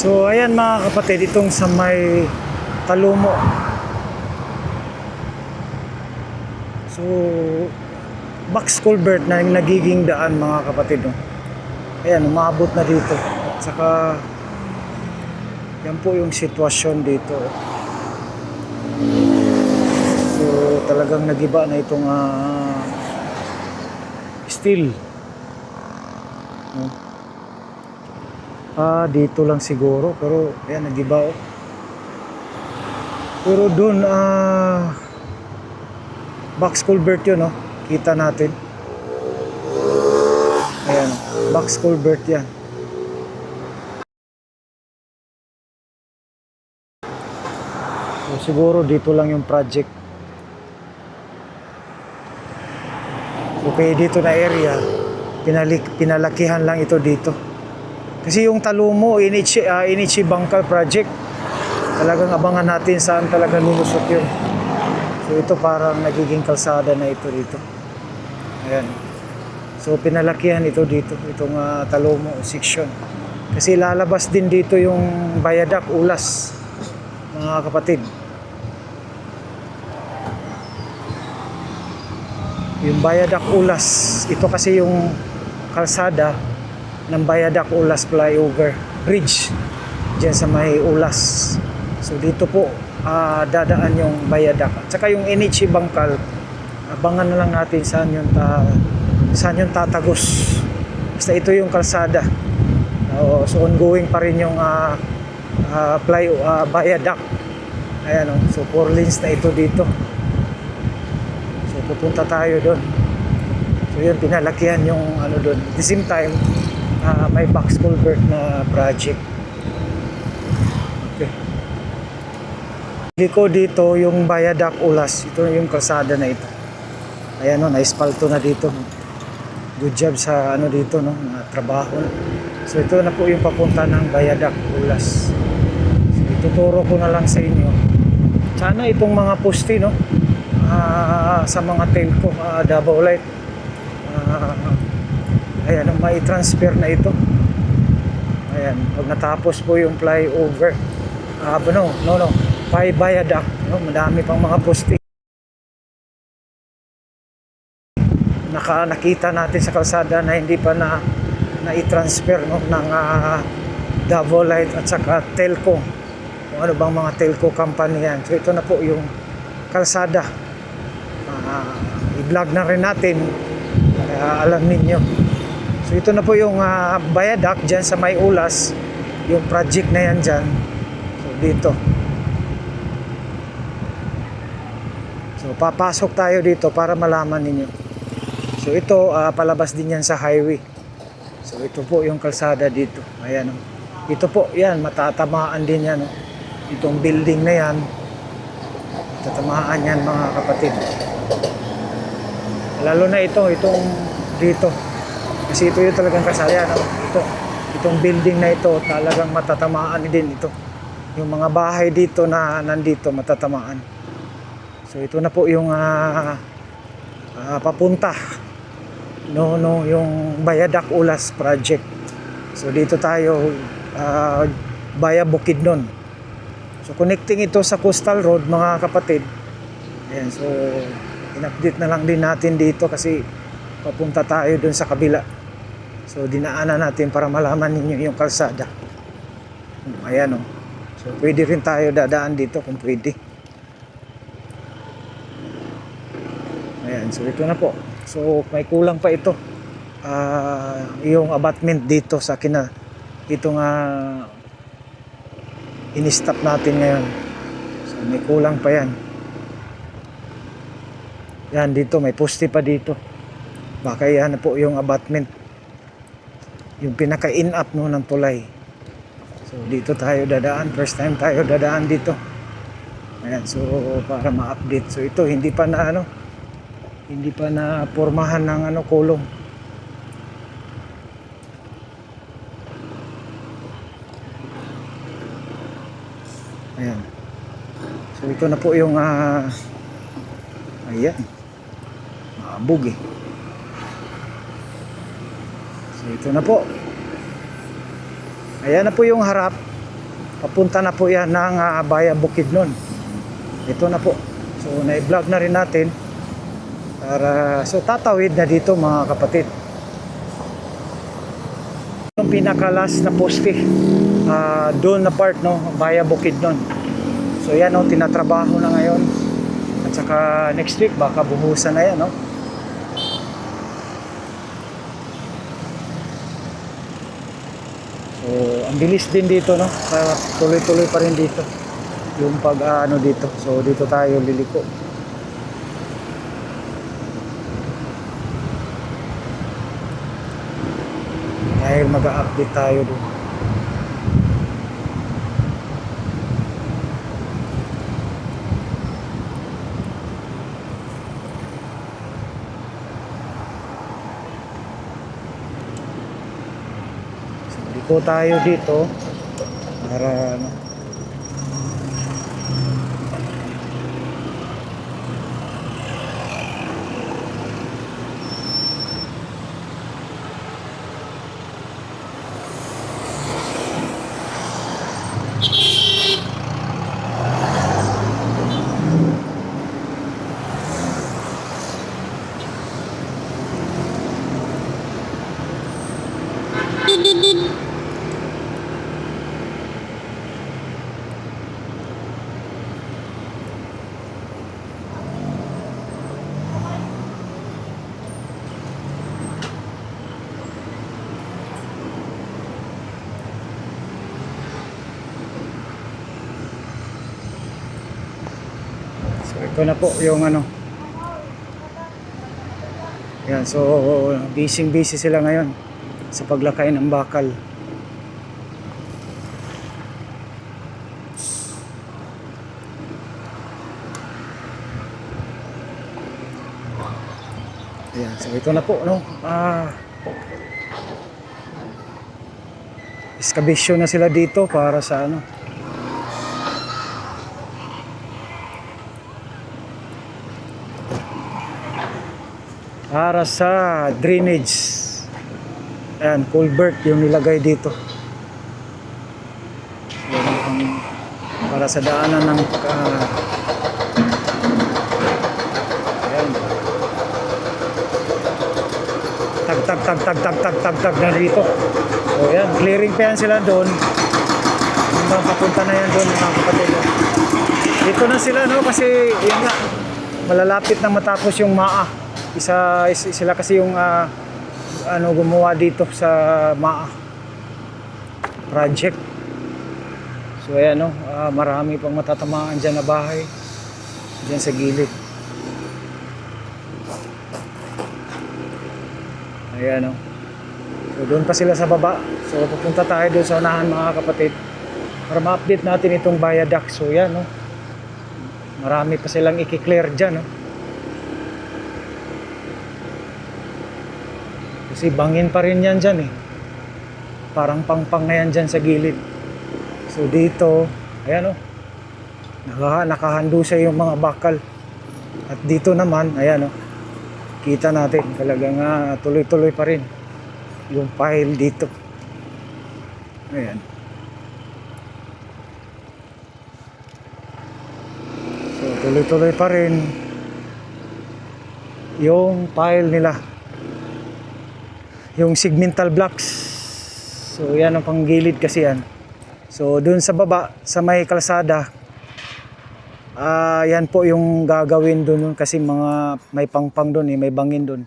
So ayan mga kapatid, itong sa may Talumo. So box culvert na yung nagiging daan mga kapatid, no? Ayan, umabot na dito. At saka yan po yung sitwasyon dito. So talagang nagiba na itong steel, no? Dito lang siguro, pero ayan, nagiba, oh. Pero dun box culvert yun, no? Kita natin. Ayan, box culvert yan. So siguro dito lang yung project. Okay, dito na area pinalakihan lang ito dito. Kasi yung Talumo Inichi Bangkal project, talagang abangan natin saan talaga lulusot yun. So ito parang nagiging kalsada na ito dito. Ayan. So pinalakihan ito dito, itong Talumo section. Kasi lalabas din dito yung Viaduct Ulas, mga kapatid. Yung Viaduct Ulas, ito kasi yung kalsada ng Viaduct Ulas flyover bridge dyan sa may Ulas. So dito po dadaan yung Viaduct. At saka yung Inichi Bangkal, abangan na lang natin saan yung tatagos. Basta ito yung kalsada. So ongoing pa rin yung Viaduct. Ayan, so 4 lanes na ito dito. So pupunta tayo doon. So yun, pinalakihan yung doon. At the same time, may box culvert na project. Okay. Liko dito yung Viaduct Ulas. Ito yung kalsada na ito. Ayan, na-espalto na dito. Good job sa dito, no, na trabaho. So ito na po yung papunta ng Viaduct Ulas. So ituturo ko na lang sa inyo. Sana itong mga poste, no, sa mga telco, Davao Light, ayan, may transfer na ito. Ayan, pag natapos po yung flyover, Viaduct, no, madami pang mga poste. Nakita natin sa kalsada na hindi pa na-i-transfer, no, ng Davao Light at saka telco. Kung ano bang mga telco company yan. So ito na po yung kalsada. I-vlog na rin natin para alam ninyo. So ito na po yung Viaduct dyan sa may Ulas, yung project na yan dyan. So dito. So papasok tayo dito para malaman ninyo. So ito, palabas din yan sa highway. So ito po yung kalsada dito. Ayan, oh. Ito po, yan, matatamaan din yan, oh. Itong building na yan, matatamaan yan mga kapatid. Lalo na itong dito. Kasi ito yung talagang kasaya, no? Itong building na ito, talagang matatamaan din ito. Yung mga bahay dito na nandito, matatamaan. So ito na po yung papunta, no, yung Viaduct Ulas project. So dito tayo via Bukidnon. So connecting ito sa Coastal Road, mga kapatid. Ayan, so in-update na lang din natin dito kasi papunta tayo dun sa kabila. So dinaanan natin para malaman ninyo yung kalsada. Ayan, oh. So pwede rin tayo dadaan dito kung pwede. Ayan, so ito na po. So may kulang pa ito. Yung abutment dito sa itong in-stop natin ngayon. So may kulang pa yan. Yan dito, may poste pa dito. Baka yan na po yung abutment. Yung pinaka-in-up, no, ng tulay. So dito tayo dadaan. First time tayo dadaan dito. Ayan, so para ma-update. So ito, hindi pa na pormahan ng kulong. Ayan. So ito na po yung ayan. Maabog eh. So ito na po. Ayan na po yung harap. papunta na po yan ng Bayan Bukidnon. Ito na po. So na-vlog na rin natin para so tatawid na dito mga kapatid. Yung pinakalas na poste doon na part, no, Bayan Bukidnon. So yan, no, tinatrabaho na ngayon. At saka next week baka buhusan na yan, no. So ang bilis din dito, no, tuloy-tuloy pa rin dito yung pag ano dito. So dito tayo liliko. Dahil mag-update tayo doon. So liko tayo dito para ano. So ito na po yung ano. Yan, so busy sila ngayon sa paglakay ng bakal. Yan, so ito na po, no. Excavation na sila dito para sa ano. Para sa drainage. Ayan, culvert yung nilagay dito. Yan, para sa daanan ng ayan. Tag na dito. So yan, clearing pa yan sila doon. Hanggang papunta na yan doon mga kapatid. Dito na sila, no, kasi yan nga, malalapit na matapos yung MAA. Sila kasi yung ano gumawa dito sa MAA project. So ayan, no, marami pang matatamaan dyan na bahay dyan sa gilid. Ayan, no. So doon pa sila sa baba. So pupunta tayo doon sa unahan mga kapatid para ma-update natin itong viaduct. So yan, no, marami pa silang i-clear dyan, no. Kasi bangin pa rin yan dyan, eh. Parang pangpang na yan dyan sa gilid. So dito, ayan, oh, nakahandusay yung mga bakal. At dito naman, ayan, oh, kita natin talagang tuloy-tuloy pa rin yung pile dito. Ayan. So tuloy-tuloy pa rin yung pile nila, yung segmental blocks. So yan ang panggilid kasi yan. So dun sa baba sa may kalsada, yan po yung gagawin dun kasi mga may pangpang dun, may bangin dun.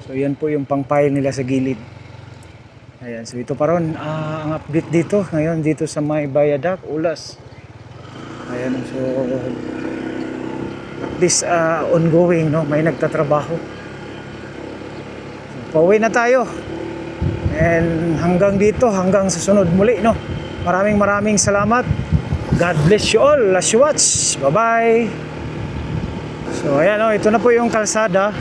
So yan po yung pang-pile nila sa gilid. Ayan, so ito pa ron ang update dito ngayon dito sa may viaduct Ulas. Ayan, so at least ongoing, no, may nagtatrabaho. Pauwi na tayo. And hanggang dito, hanggang sa sunod muli, no. Maraming salamat. God bless you all. Last watch. Bye-bye. So ayan, no, ito na po yung kalsada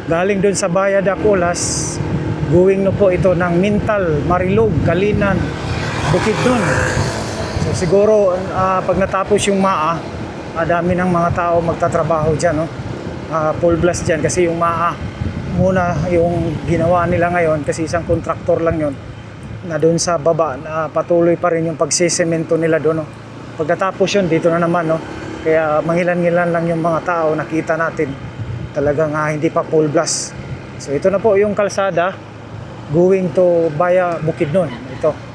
galing dun sa Viaduct Ulas. Going no po ito ng Mintal, Marilog, Kalinan, Bukidnon. So siguro pag natapos yung MAA, dami ng mga tao magtatrabaho dyan, no. Full blast dyan kasi yung MAA muna yung ginawa nila ngayon kasi isang kontraktor lang yon. na doon sa baba na patuloy pa rin yung pagsisemento nila doon, no. Pagkatapos yun, dito na naman, no. Kaya mangilan-ngilan lang yung mga tao, nakita natin. Talagang hindi pa full blast. So ito na po yung kalsada going to Baya Bukidnon. Ito.